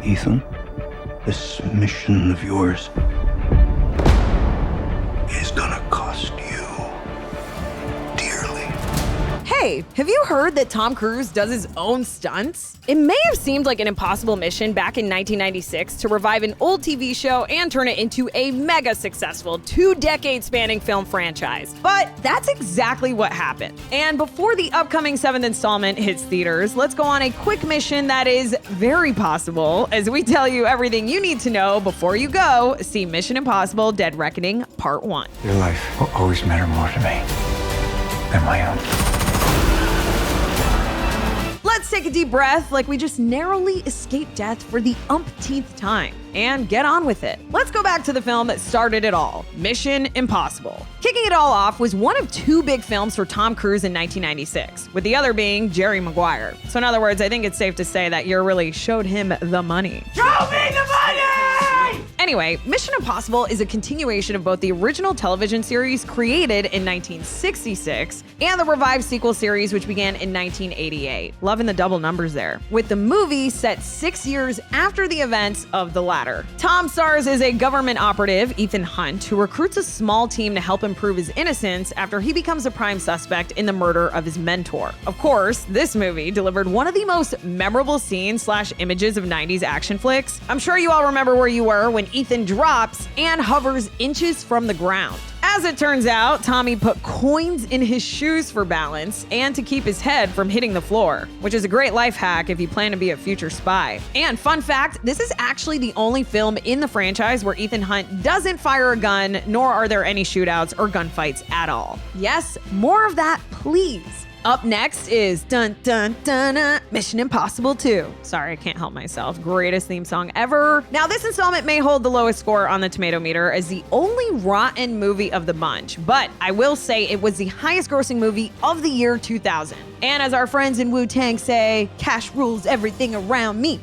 Ethan, this mission of yours is gonna cost you dearly. Hey, have you heard that Tom Cruise does his own stunts? It may have seemed like an impossible mission back in 1996 to revive an old TV show and turn it into a mega successful 2-decade spanning film franchise. But that's exactly what happened. And before the upcoming 7th installment hits theaters, let's go on a quick mission that is very possible as we tell you everything you need to know before you go see Mission Impossible: Dead Reckoning Part 1. Your life will always matter more to me than my own. Let's take a deep breath like we just narrowly escaped death for the umpteenth time and get on with it. Let's go back to the film that started it all, Mission Impossible. Kicking it all off was one of 2 big films for Tom Cruise in 1996, with the other being Jerry Maguire. So in other words, I think it's safe to say that year really showed him the money. Show me the money! Anyway, Mission Impossible is a continuation of both the original television series created in 1966 and the revived sequel series which began in 1988. Loving the double numbers there. With the movie set 6 years after the events of the latter. Tom stars as a government operative, Ethan Hunt, who recruits a small team to help him prove his innocence after he becomes a prime suspect in the murder of his mentor. Of course, this movie delivered one of the most memorable scenes/images of 90s action flicks. I'm sure you all remember where you were when Ethan drops and hovers inches from the ground. As it turns out, Tommy put coins in his shoes for balance and to keep his head from hitting the floor, which is a great life hack if you plan to be a future spy. And fun fact, this is actually the only film in the franchise where Ethan Hunt doesn't fire a gun, nor are there any shootouts or gunfights at all. Yes, more of that, please. Up next is dun dun dun Mission Impossible 2. Sorry, I can't help myself. Greatest theme song ever. Now, this installment may hold the lowest score on the tomato meter as the only rotten movie of the bunch, but I will say it was the highest grossing movie of the year 2000. And as our friends in Wu-Tang say, cash rules everything around me.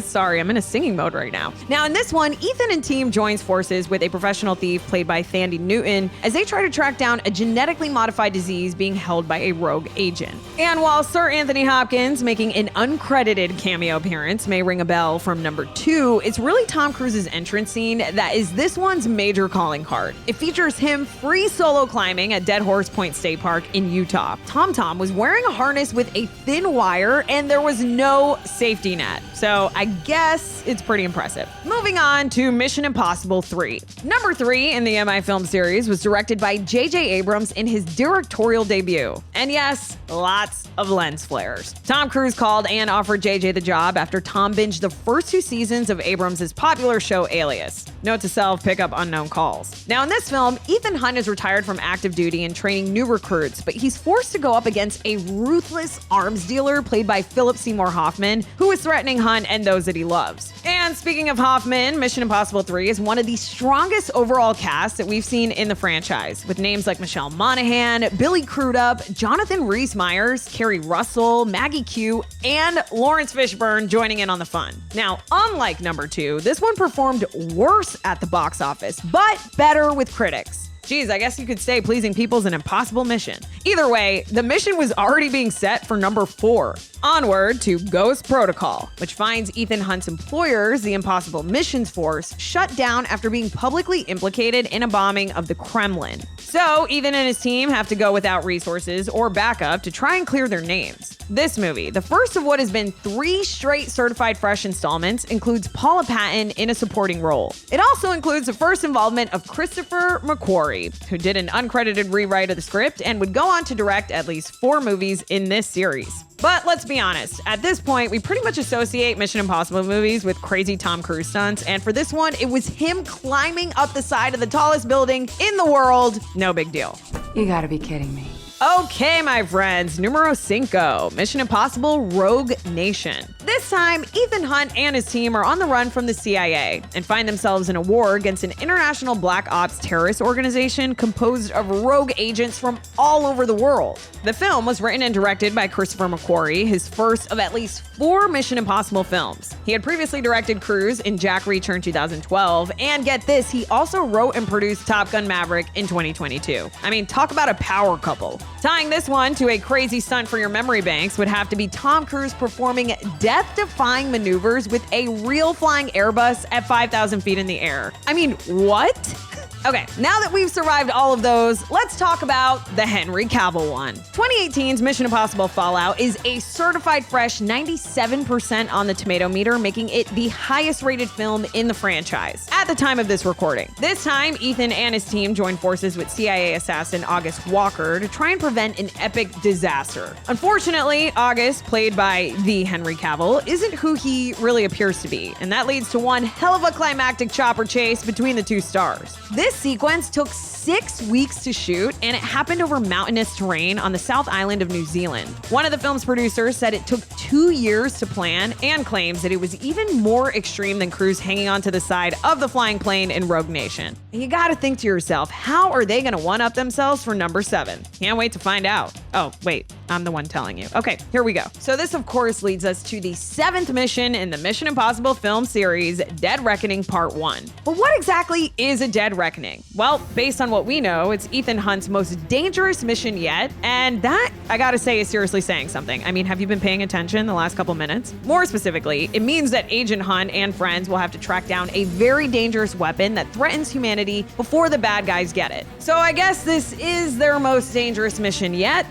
Sorry, I'm in a singing mode right now. Now, in this one, Ethan and team joins forces with a professional thief played by Thandie Newton as they try to track down a genetically modified disease being held by a rogue agent. And while Sir Anthony Hopkins making an uncredited cameo appearance may ring a bell from number 2, it's really Tom Cruise's entrance scene that is this one's major calling card. It features him free solo climbing at Dead Horse Point State Park in Utah. Tom was wearing a harness with a thin wire and there was no safety net. So I guess it's pretty impressive. Moving on to Mission Impossible 3. Number 3 in the MI film series was directed by J.J. Abrams in his directorial debut. And yes, lots of lens flares. Tom Cruise called and offered J.J. the job after Tom binged the first 2 seasons of Abrams' popular show Alias. Note to self, pick up unknown calls. Now in this film, Ethan Hunt is retired from active duty and training new recruits, but he's forced to go up against a ruthless arms dealer played by Philip Seymour Hoffman, who is threatening Hunt and those that he loves. And speaking of Hoffman, Mission Impossible 3 is one of the strongest overall casts that we've seen in the franchise, with names like Michelle Monaghan, Billy Crudup, Jonathan Rhys-Meyers, Kerry Russell, Maggie Q, and Lawrence Fishburne joining in on the fun. Now, unlike number 2, this one performed worse at the box office, but better with critics. Geez, I guess you could say pleasing people's an impossible mission. Either way, the mission was already being set for number 4. Onward to Ghost Protocol, which finds Ethan Hunt's employers, the Impossible Missions Force, shut down after being publicly implicated in a bombing of the Kremlin. So Ethan and his team have to go without resources or backup to try and clear their names. This movie, the first of what has been 3 straight certified fresh installments, includes Paula Patton in a supporting role. It also includes the first involvement of Christopher McQuarrie, who did an uncredited rewrite of the script and would go on to direct at least 4 movies in this series. But let's be honest, at this point, we pretty much associate Mission Impossible movies with crazy Tom Cruise stunts, and for this one, it was him climbing up the side of the tallest building in the world. No big deal. You gotta be kidding me. Okay, my friends, numero 5, Mission Impossible Rogue Nation. This time, Ethan Hunt and his team are on the run from the CIA and find themselves in a war against an international black ops terrorist organization composed of rogue agents from all over the world. The film was written and directed by Christopher McQuarrie, his first of at least 4 Mission Impossible films. He had previously directed Cruise in Jack Reacher in 2012, and get this, he also wrote and produced Top Gun Maverick in 2022. I mean, talk about a power couple. Tying this one to a crazy stunt for your memory banks would have to be Tom Cruise performing death-defying maneuvers with a real flying Airbus at 5,000 feet in the air. I mean, what? Okay, now that we've survived all of those, let's talk about the Henry Cavill one. 2018's Mission Impossible Fallout is a certified fresh 97% on the tomato meter, making it the highest rated film in the franchise at the time of this recording. This time, Ethan and his team joined forces with CIA assassin August Walker to try and prevent an epic disaster. Unfortunately, August, played by the Henry Cavill, isn't who he really appears to be, and that leads to one hell of a climactic chopper chase between the two stars. This sequence took 6 weeks to shoot, and it happened over mountainous terrain on the South Island of New Zealand. One of the film's producers said it took 2 years to plan and claims that it was even more extreme than Cruise hanging onto the side of the flying plane in Rogue Nation. And you gotta think to yourself, how are they gonna one-up themselves for number 7? Can't wait to find out. Oh, wait, I'm the one telling you. Okay, here we go. So this, of course, leads us to the 7th mission in the Mission Impossible film series, Dead Reckoning Part 1. But what exactly is a Dead Reckoning? Well, based on what we know, it's Ethan Hunt's most dangerous mission yet, and that, I gotta say, is seriously saying something. I mean, have you been paying attention the last couple minutes? More specifically, it means that Agent Hunt and friends will have to track down a very dangerous weapon that threatens humanity before the bad guys get it. So I guess this is their most dangerous mission yet,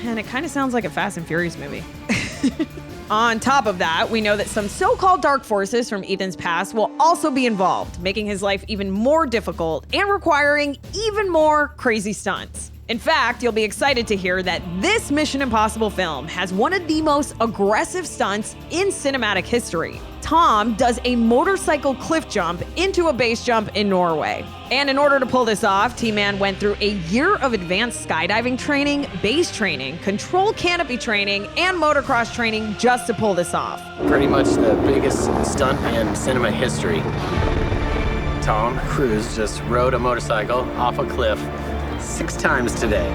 and it kind of sounds like a Fast and Furious movie. On top of that, we know that some so-called dark forces from Ethan's past will also be involved, making his life even more difficult and requiring even more crazy stunts. In fact, you'll be excited to hear that this Mission Impossible film has one of the most aggressive stunts in cinematic history. Tom does a motorcycle cliff jump into a base jump in Norway. And in order to pull this off, T-Man went through a year of advanced skydiving training, base training, control canopy training, and motocross training just to pull this off. Pretty much the biggest stunt in cinema history. Tom Cruise just rode a motorcycle off a cliff 6 times today.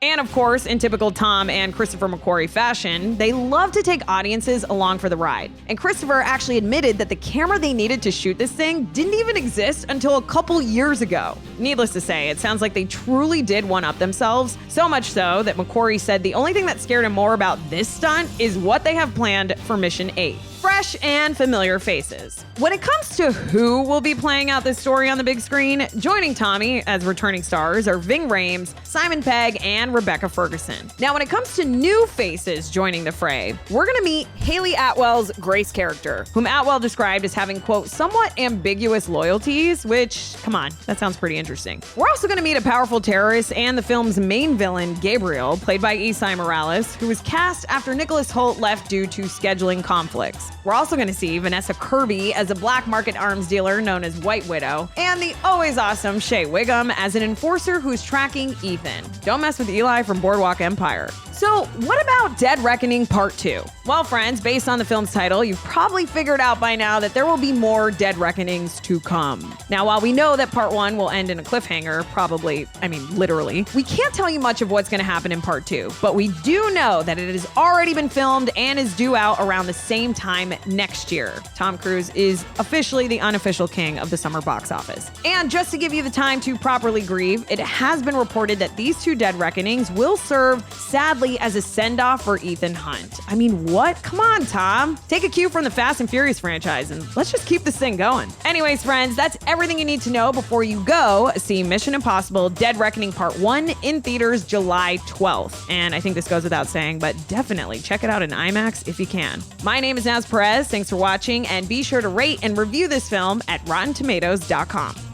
And of course, in typical Tom and Christopher McQuarrie fashion, they love to take audiences along for the ride. And Christopher actually admitted that the camera they needed to shoot this thing didn't even exist until a couple years ago. Needless to say, it sounds like they truly did one-up themselves, so much so that McQuarrie said the only thing that scared him more about this stunt is what they have planned for Mission 8. Fresh and familiar faces. When it comes to who will be playing out this story on the big screen, joining Tommy as returning stars are Ving Rhames, Simon Pegg, and Rebecca Ferguson. Now, when it comes to new faces joining the fray, we're gonna meet Haley Atwell's Grace character, whom Atwell described as having, quote, somewhat ambiguous loyalties, which, come on, that sounds pretty interesting. We're also gonna meet a powerful terrorist and the film's main villain, Gabriel, played by Esai Morales, who was cast after Nicholas Hoult left due to scheduling conflicts. We're also going to see Vanessa Kirby as a black market arms dealer known as White Widow, and the always awesome Shea Wiggum as an enforcer who's tracking Ethan. Don't mess with Eli from Boardwalk Empire. So, what about Dead Reckoning Part 2? Well, friends, based on the film's title, you've probably figured out by now that there will be more Dead Reckonings to come. Now, while we know that Part 1 will end in a cliffhanger, probably, I mean, literally, we can't tell you much of what's going to happen in Part 2, but we do know that it has already been filmed and is due out around the same time next year. Tom Cruise is officially the unofficial king of the summer box office. And just to give you the time to properly grieve, it has been reported that these 2 Dead Reckonings will serve, sadly, as a send-off for Ethan Hunt. I mean, what? Come on, Tom. Take a cue from the Fast and Furious franchise and let's just keep this thing going. Anyways, friends, that's everything you need to know before you go see Mission Impossible Dead Reckoning Part 1 in theaters July 12th. And I think this goes without saying, but definitely check it out in IMAX if you can. My name is Naz Perez. Thanks for watching, and be sure to rate and review this film at RottenTomatoes.com.